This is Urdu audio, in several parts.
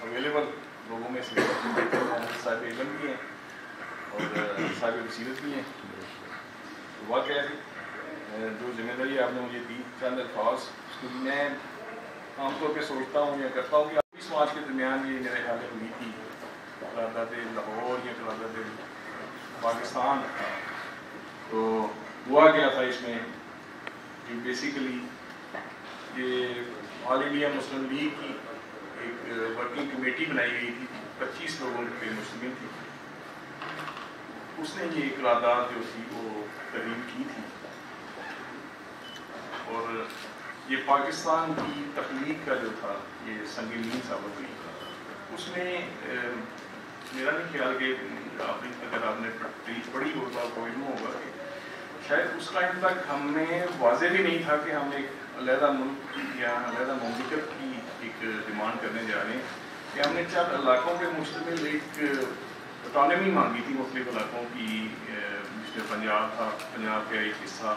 اویلیبل لوگوں میں سے صاحب علم بھی ہیں اور صاحب بصیرت بھی ہیں. واقعہ جو ذمہ داری آپ نے مجھے دی چند الفاظ میں عام طور پہ سوچتا ہوں یا کرتا ہوں کہ آپ سماج کے درمیان یہ میرے خیال ہوئی تھی قرارداد لاہور یا قرارداد پاکستان. تو ہوا کیا تھا اس میں کہ بیسیکلی یہ آل انڈیا مسلم لیگ کی ایک ورکنگ کمیٹی بنائی گئی تھی 25 لوگوں کے مسلمین تھی. اس نے یہ قرارداد جو تھی وہ تحریر کی تھی اور یہ پاکستان کی تخلیق کا جو تھا یہ سنگین ثابت ہوئی. اس میں میرا نہیں خیال کہ اگر آپ نے پڑھی ہو تو آپ کو علم ہوگا کہ شاید اس ٹائم تک ہم نے واضح بھی نہیں تھا کہ ہم ایک علیحدہ ملک یا علیحدہ مملکت کی ایک ڈیمانڈ کرنے جا رہے ہیں کہ ہم نے چند علاقوں پہ مشتمل ایک اٹانومی مانگی تھی مختلف علاقوں کی. جس میں پنجاب تھا, پنجاب کا ایک حصہ,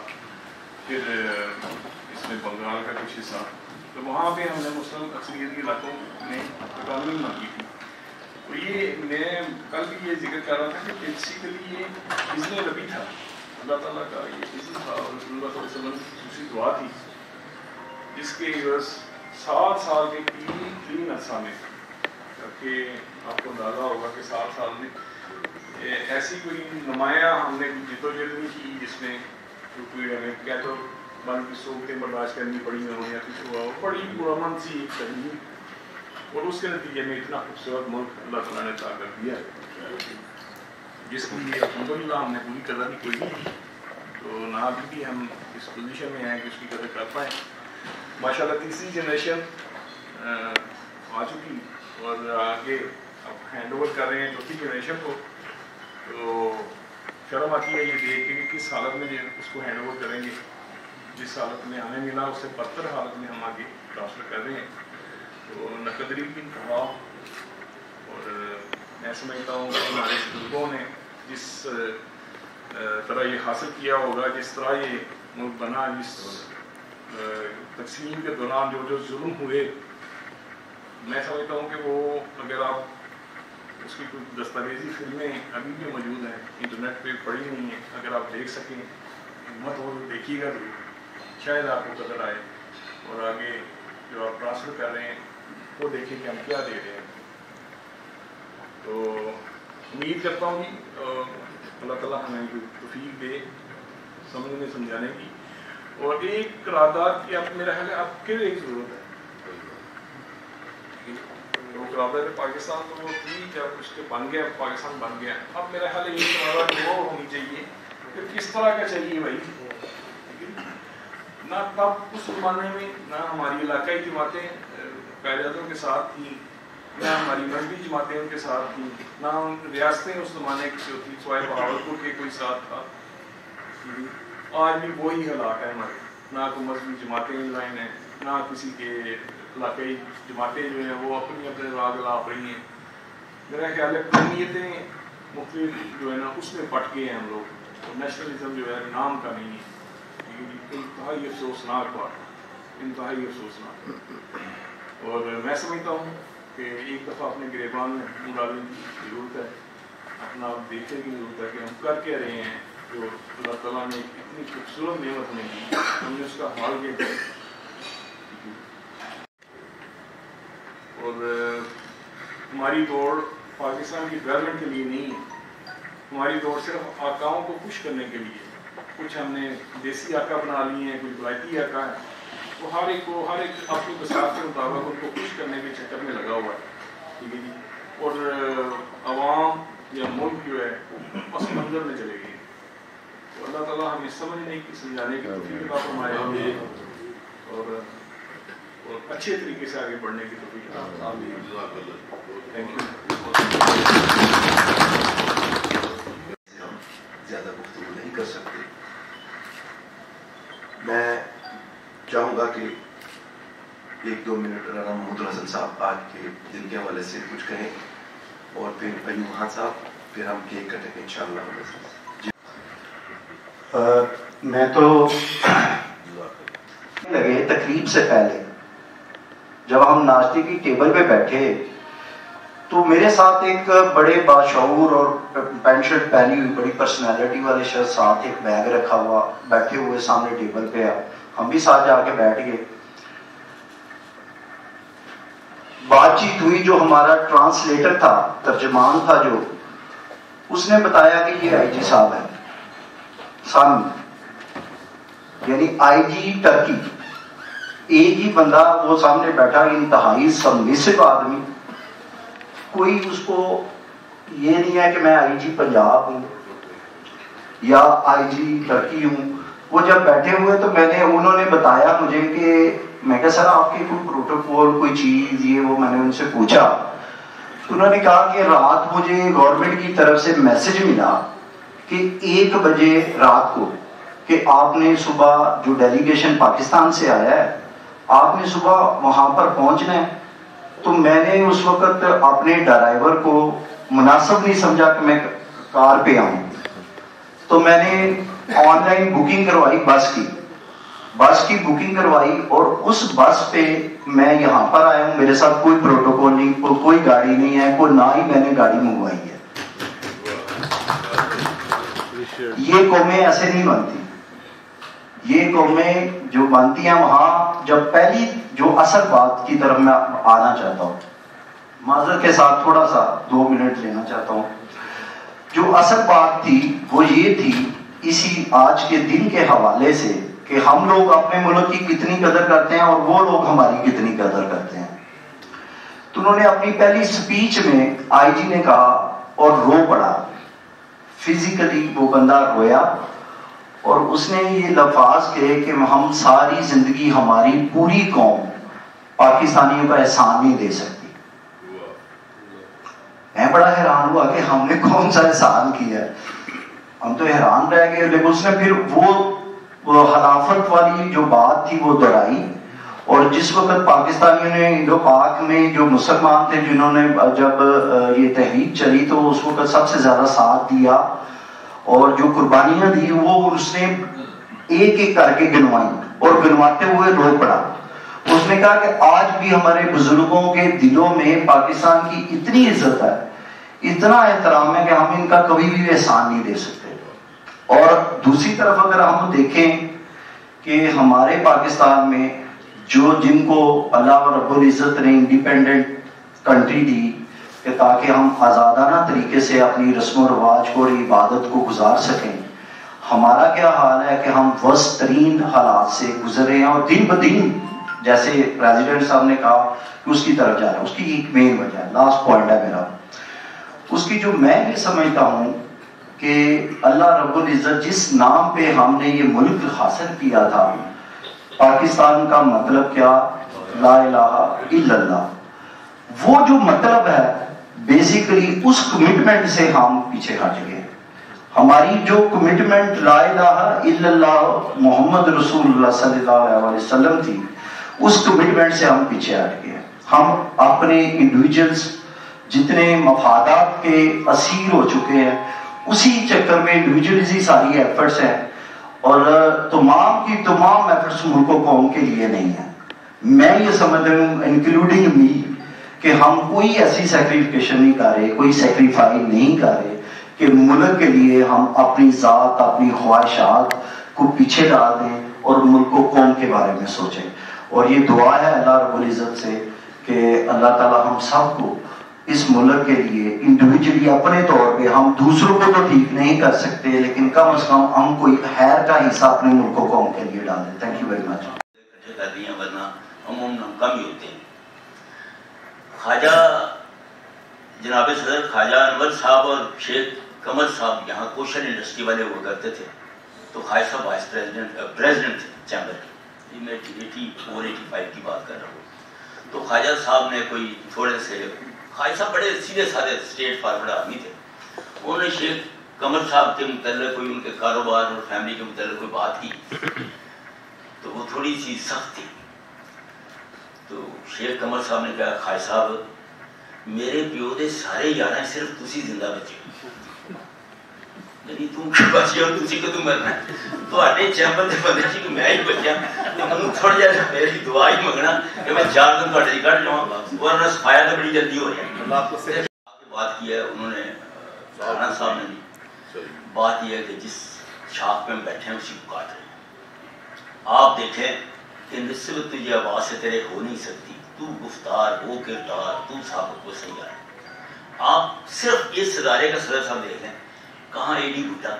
پھر اس میں بنگال کا کچھ حصہ. تو وہاں پہ ہم نے مسلم اکثریتی علاقوں میں اٹانومی مانگی تھی. تو یہ میں کل بھی یہ ذکر کر رہا تھا کہ بیسیکلی یہ اذن ربی تھا, اللہ تعالیٰ کا یہ اذن تھا اور رسول اللہ صلی اللہ علیہ وسلم کی خصوصی دعا تھی جس کے عوض 7 سال کے تین عرصہ میں, کہ آپ کو اندازہ ہوگا کہ 7 سال میں ایسی کوئی نمایاں ہم نے جدوجہد نہیں کی جس میں کوئی ہمیں کیا تو من کی صحبتیں برداشت کرنی پڑی ہوں یا کچھ ہوا. بڑی پرامن سی ایک تحریر اور اس کے نتیجے میں اتنا خوبصورت ملک اللہ تعالیٰ نے عطا کر دیا جس کی الحمدللہ ہم نے پوری قدر نہیں کوئی نہیں. تو نہ ابھی بھی ہم اس پوزیشن میں ہیں کہ اس کی قدر کر پائیں. ماشاء اللہ تیسری جنریشن آ چکی اور آگے اب ہینڈ اوور کر رہے ہیں چوتھی جنریشن کو. تو شرم آتی ہے یہ دیکھ کے کہ کس حالت میں اس کو ہینڈ اوور کریں گے. جس حالت میں ہمیں ملا اس سے بدتر حالت میں ہم آگے ٹرانسفر کر رہے ہیں. تو نقدری کی انتہا اور میں سمجھتا ہوں کہ ہمارے بزرگوں نے جس طرح یہ حاصل کیا ہوگا, جس طرح یہ ملک بنا, جس تقسیم کے دوران جو ظلم ہوئے, میں سمجھتا ہوں کہ وہ اگر آپ اس کی کچھ دستاویزی فلمیں ابھی بھی موجود ہیں انٹرنیٹ پہ پڑی نہیں ہیں, اگر آپ دیکھ سکیں ہمت ہو تو دیکھیے گا ضرور, شاید آپ کو قدر آئے اور آگے جو آپ ٹرانسفر کر رہے ہیں وہ دیکھیں کہ ہم کیا دے رہے ہیں. تو امید کرتا ہوں کہ اللہ تعالیٰ ہمیں توفیق دے سمجھنے سمجھانے کی. اور ایک قرارداد کی اب میرا خیال ہے اب پھر ایک ضرورت ہے. وہ قرارداد پاکستان تو وہ تھی جب اس کے بن گیا, پاکستان بن گیا. اب میرا خیال ہے یہ قرارداد وہ ہونی چاہیے کہ کس طرح کا چاہیے بھائی. نہ تب اس زمانے میں نہ ہماری علاقائی جماعتیں قائدوں کے ساتھ تھیں, نہ ہماری مذہبی جماعتیں ان کے ساتھ تھیں, نہ ریاستیں اس زمانے کی جو تھی سوائے بہاولپور کے کوئی ساتھ تھا. آج بھی وہی حالات ہے ہمارے, نہ کوئی مذہبی جماعتیں لائن ہیں, نہ کسی کے علاقائی جماعتیں جو ہیں وہ اپنی اپنے راگ لاپ رہی ہیں. میرا خیال ہے قومیتیں مختلف جو ہے نا اس میں پٹ گئے ہیں ہم لوگ. اور نیشنلزم جو ہے نام کا نہیں ہے. انتہائی افسوسناک بات, انتہائی افسوسناک. اور میں سمجھتا ہوں کہ ایک دفعہ اپنے گریبان میں منہ ڈالنے کی ضرورت ہے, اپنا آپ دیکھنے کی ضرورت ہے کہ ہم کر کے رہے ہیں جو اللہ تعالیٰ نے اتنی خوبصورت نعمت ہمیں دی, ہم نے اس کا حال کیا کیا. اور ہماری دوڑ پاکستان کی ڈیولپمنٹ کے لیے نہیں ہے, ہماری دوڑ صرف آقاؤں کو خوش کرنے کے لیے. کچھ ہم نے دیسی آقا بنا لیے ہیں, کچھ روایتی آقا ہے, وہ ہر ایک اپنی بساط کے مطابق ان کو خوش کرنے کے چکر میں لگا ہوا ہے. ٹھیک ہے جی. اور عوام یا ملک جو ہے گزرنے چلے گی. تو اللہ تعالیٰ ہمیں سمجھنے کی سمجھانے کی توفیق عطا فرمائے اور اچھے طریقے سے آگے بڑھنے کی توفیق عطا فرمائے. Thank you. ہم زیادہ گفتگو نہیں کر سکتے. میں چاہوں گا کہ 1-2 منٹ رانا محمود حسن صاحب آج کے دن کے حوالے سے کچھ کہیں اور پھر ایوب خان صاحب, پھر ہم کیک کٹیں گے انشاءاللہ. میں تو لگے تقریب سے پہلے جب ہم ناشتے کی ٹیبل پہ بیٹھے تو میرے ساتھ ایک بڑے باشعور اور پینٹ شرٹ پہنی ہوئی بڑی پرسنالٹی والے شخص, ساتھ ایک بیگ رکھا ہوا بیٹھے ہوئے سامنے ٹیبل پہ. ہم بھی ساتھ جا کے بیٹھ گئے. بات چیت ہوئی. جو ہمارا ٹرانسلیٹر تھا, ترجمان تھا, جو اس نے بتایا کہ یہ آئی جی صاحب ہے سامنے, یعنی آئی جی ٹرکی. ایک ہی بندہ وہ سامنے بیٹھا, انتہائی سبمسو آدمی. کوئی اس کو یہ نہیں ہے کہ میں آئی جی پنجاب ہوں یا آئی جی ٹرکی ہوں. وہ جب بیٹھے ہوئے تو انہوں نے بتایا مجھے کہ میں کہا سر آپ کے کوئی پروٹوکول کوئی چیز یہ وہ, میں نے ان سے پوچھا تو انہوں نے کہا کہ رات مجھے گورنمنٹ کی طرف سے میسج ملا کہ 1 بجے رات کو کہ آپ نے صبح جو ڈیلیگیشن پاکستان سے آیا ہے آپ نے صبح وہاں پر پہنچنا ہے. تو میں نے اس وقت اپنے ڈرائیور کو مناسب نہیں سمجھا کہ میں کار پہ آؤں, تو میں نے آن لائن بکنگ کروائی, بس کی بکنگ کروائی اور اس بس پہ میں یہاں پر آیا ہوں. میرے ساتھ کوئی پروٹوکول نہیں, کوئی گاڑی نہیں ہے, کوئی نہ ہی میں نے گاڑی منگوائی ہے. یہ قومیں ایسے نہیں بنتی. یہ قومیں جو بنتی ہیں وہاں, جب پہلی جو اصل بات کی طرف میں آنا چاہتا ہوں, معذرت کے ساتھ تھوڑا سا 2 منٹ لینا چاہتا ہوں. جو اصل بات تھی وہ یہ تھی اسی آج کے دن کے حوالے سے کہ ہم لوگ اپنے ملک کی کتنی قدر کرتے ہیں اور وہ لوگ ہماری کتنی قدر کرتے ہیں. تو انہوں نے اپنی پہلی سپیچ میں آئی جی نے کہا اور رو پڑا, فزیکلی وہ بندہ رویا اور اس نے یہ لفظ کہے کہ ہم ساری زندگی ہماری پوری قوم پاکستانیوں کا احسان نہیں دے سکتی. میں بڑا حیران ہوا کہ ہم نے کون سا احسان کیا ہے, ہم تو حیران رہ گئے. لیکن اس نے پھر وہ خلافت والی جو بات تھی وہ دہرائی, اور جس وقت پاکستانیوں نے انڈو پاک میں جو مسلمان تھے جنہوں نے جب یہ تحریک چلی تو اس وقت سب سے زیادہ ساتھ دیا اور جو قربانیاں دی وہ اس نے ایک ایک کر کے گنوائی اور گنواتے ہوئے رو پڑا. اس نے کہا کہ آج بھی ہمارے بزرگوں کے دلوں میں پاکستان کی اتنی عزت ہے, اتنا احترام ہے کہ ہم ان کا کبھی بھی احسان نہیں دے سکتے. اور دوسری طرف اگر ہم دیکھیں کہ ہمارے پاکستان میں جن کو اللہ رب العزت نے انڈیپینڈنٹ کنٹری دی کہ تاکہ ہم آزادانہ طریقے سے اپنی رسم و رواج کو اور عبادت کو گزار سکیں, ہمارا کیا حال ہے کہ ہم ورسٹ ترین حالات سے گزر رہے ہیں اور دن بدن جیسے پریزیڈنٹ صاحب نے کہا کہ اس کی طرف جا رہا ہے. اس کی ایک مین وجہ ہے, لاسٹ پوائنٹ ہے میرا, اس کی جو میں یہ سمجھتا ہوں کہ اللہ رب العزت جس نام پہ ہم نے یہ ملک حاصل کیا تھا, پاکستان کا مطلب کیا, لا الہ الا اللہ, وہ جو مطلب ہے بیسیکلی اس کمٹمنٹ سے ہم پیچھے ہٹ گئے. ہماری جو کمٹمنٹ لا الہ الا اللہ محمد رسول اللہ صلی اللہ علیہ وسلم تھی, اس کمٹمنٹ سے ہم پیچھے ہٹ گئے. ہم اپنے انڈیویجلز جتنے مفادات کے اسیر ہو چکے ہیں اسی چکر میں انڈیویجلز ہی ساری ایفرٹس ہیں, اور تمام کی تمام ایفرٹس ملک و قوم کے لیے نہیں ہیں. میں یہ سمجھتا ہوں انکلوڈنگ می کہ ہم کوئی ایسی سیکریفیکیشن نہیں کر رہے, کوئی سیکریفائی نہیں کر رہے کہ ملک کے لیے ہم اپنی ذات اپنی خواہشات کو پیچھے ڈال دیں اور ملک و قوم کے بارے میں سوچیں. اور یہ دعا ہے اللہ رب العزت سے کہ اللہ تعالی ہم سب کو اس ملک کے لیے انڈیویجلی اپنے طور پہ, ہم دوسروں کو تو ٹھیک نہیں کر سکتے لیکن کم از کم ہم کوئی خیر کا حصہ اپنے ملک و قوم کے لیے ڈال دیں. Thank you very much. ورنہ عموماً ہم کم ہی ہوتے ہیں. خواجہ جناب صدر خواجہ انور صاحب اور شیخ کمر صاحب یہاں کوشن انڈسٹری والے ہوا کرتے تھے، تو خواجہ صاحب وائس پریزیڈنٹ تھے چیمبر کی، میں 84-85 کی بات کر رہا ہوں. تو خواجہ صاحب نے کوئی تھوڑے سے، خواجہ صاحب بڑے سیدھے سادھے اسٹریٹ فارورڈ آدمی تھے، انہوں نے شیخ قمر صاحب کے متعلق کوئی ان کے کاروبار اور فیملی کے متعلق کوئی بات کی تو وہ تھوڑی سی سخت تھی. تو شیخ قمر صاحب نے کہا خواجہ صاحب میرے پیو دے سارے یار ہیں، صرف تسی زندہ بچے، یعنی تم بچے ہو، تسی کو تم مرنا ہے، تو آٹے چیمبر دے بندے جی کہ میں ہی بچیا، تو انہوں تھوڑا جا میری دعا ہی منگنا کہ میں 4 دن تھوڑے کٹ جاؤں، ورنہ صفایا تو بڑی جلدی ہو رہی ہے. بات کی ہے انہوں نے رانا صاحب نے بھی، بات یہ ہے کہ جس شاخ پہ ہم بیٹھے ہیں اسی کو کاٹ رہے ہیں. آپ دیکھیں کہ نسبت تجھے آواز سے تیرے ہو نہیں سکتی، تو گفتار وہ کردار، تو ثابت وہ سیار. آپ صرف اس ادارے کا صدر صاحب دیکھ لیں، کہاں اے ڈی بھٹا،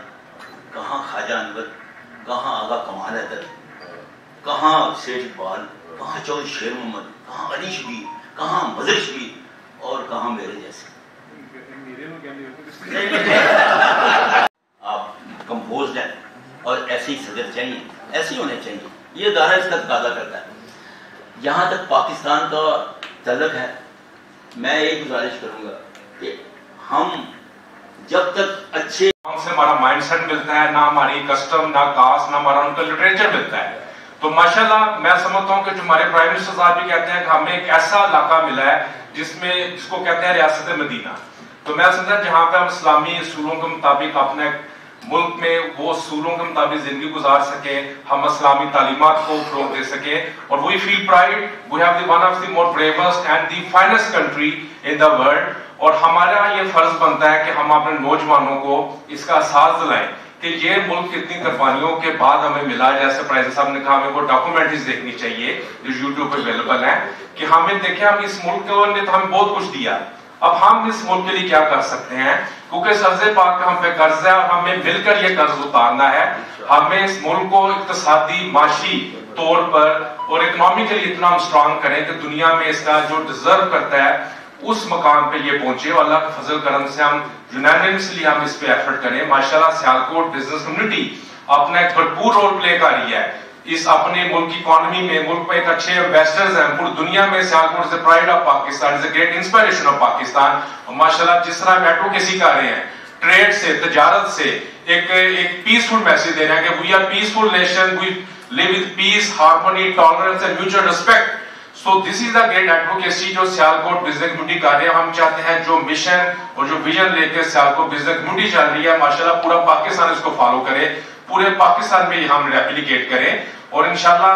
کہاں خواجہ انور، کہاں آغا کمال حیدر، کہاں سیٹھ اقبال، کہاں چودھری شیر محمد، کہاں علی شبیر، کہاں مظہر شبیر، اور کہاں میرے جیسے. آپ کمپوزڈ ہیں اور ایسے ہی صدر چاہیے، ایسے ہی ہونے چاہیے. یہ ادارہ اس کا تقاضا کرتا ہے. جہاں تک پاکستان کا تعلق ہے، میں ایک گزارش کروں گا کہ ہم جب تک اچھے سے ہمارا مائنڈ سیٹ ملتا ہے، نہ ہماری کسٹم، نہ کاسٹ، نہ ہمارا ان کا لٹریچر ملتا ہے. تو ماشاءاللہ میں سمجھتا ہوں کہ جو ہمارے پرائم منسٹر صاحب بھی کہتے ہیں کہ ہمیں ایک ایسا علاقہ ملا ہے جس کو کہتے ہیں ریاست مدینہ. تو میں سمجھتا جہاں پہ ہم اسلامی اصولوں کے مطابق اپنے ملک میں وہ اصولوں کے مطابق زندگی گزار سکیں، ہم اسلامی تعلیمات کو فروغ دے سکیں، اور we feel pride we have the one of the more bravest and the finest country in the world. اور ہمارا یہ فرض بنتا ہے کہ ہم اپنے نوجوانوں کو اس کا احساس دلائیں کہ یہ ملک اتنی قربانیوں کے بعد ہمیں ملا. جیسے پریزیڈنٹ صاحب نے کہا ہمیں وہ ڈاکومنٹریز دیکھنی چاہیے جو یوٹیوب پہ اویلیبل ہیں، کہ ہمیں دیکھیں ہم اس ملک کو نے تو ہمیں بہت کچھ دیا، اب ہم اس ملک کے لیے کیا کر سکتے ہیں، کیونکہ سرزے پاک کا ہم پہ قرض ہے اور ہمیں مل کر یہ قرض اتارنا ہے. ہمیں اس ملک کو اقتصادی معاشی طور پر اور اکنامیکلی اتنا ہم اسٹرانگ کریں کہ دنیا میں اس کا جو ڈیزرو کرتا ہے اس مقام پہ یہ پہنچے. اور اللہ کے فضل کرم سے ہم یونینیمسلی ہم اس پہ ایفرٹ کریں. ماشاءاللہ سیالکوٹ بزنس کمیونٹی اپنا ایک بھرپور رول پلے کر رہی ہے اس اپنے ملک کی اکانومی میں. ملک پہ ایک اچھے انویسٹرز ہیں پوری دنیا میں. Sialkot is pride of Pakistan, is a great inspiration of Pakistan. اور ماشاءاللہ جس طرح ہم ایڈوکیسی کر رہے ہیں، ٹریڈ سے، تجارت سے ایک پیسفل میسج دے رہے ہیں کہ we are peaceful nation, we live with peace, harmony, tolerance and mutual respect. So this is the great advocacy جو سیالکوٹ بزنس کمیونٹی کر رہے ہیں. ہم چاہتے ہیں جو مشن اور جو ویژن لے کے سیالکوٹ بزنس کمیونٹی چل رہی ہے، ماشاءاللہ پورا پاکستان اس کو فالو کرے، پورے پاکستان میں یہ ہم ریپلیکیٹ کریں. اور انشاءاللہ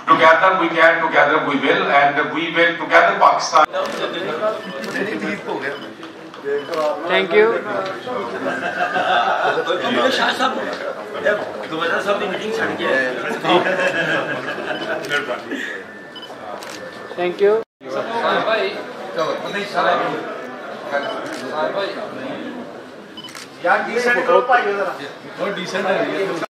together we can, together we will, and we will together Pakistan. Thank you. شاہ صاحب گورنر صاحب کی میٹنگ چھڑ کے Thank you. یار ڈیسنٹ کرو بھائی ذرا. ڈیسنٹ ہے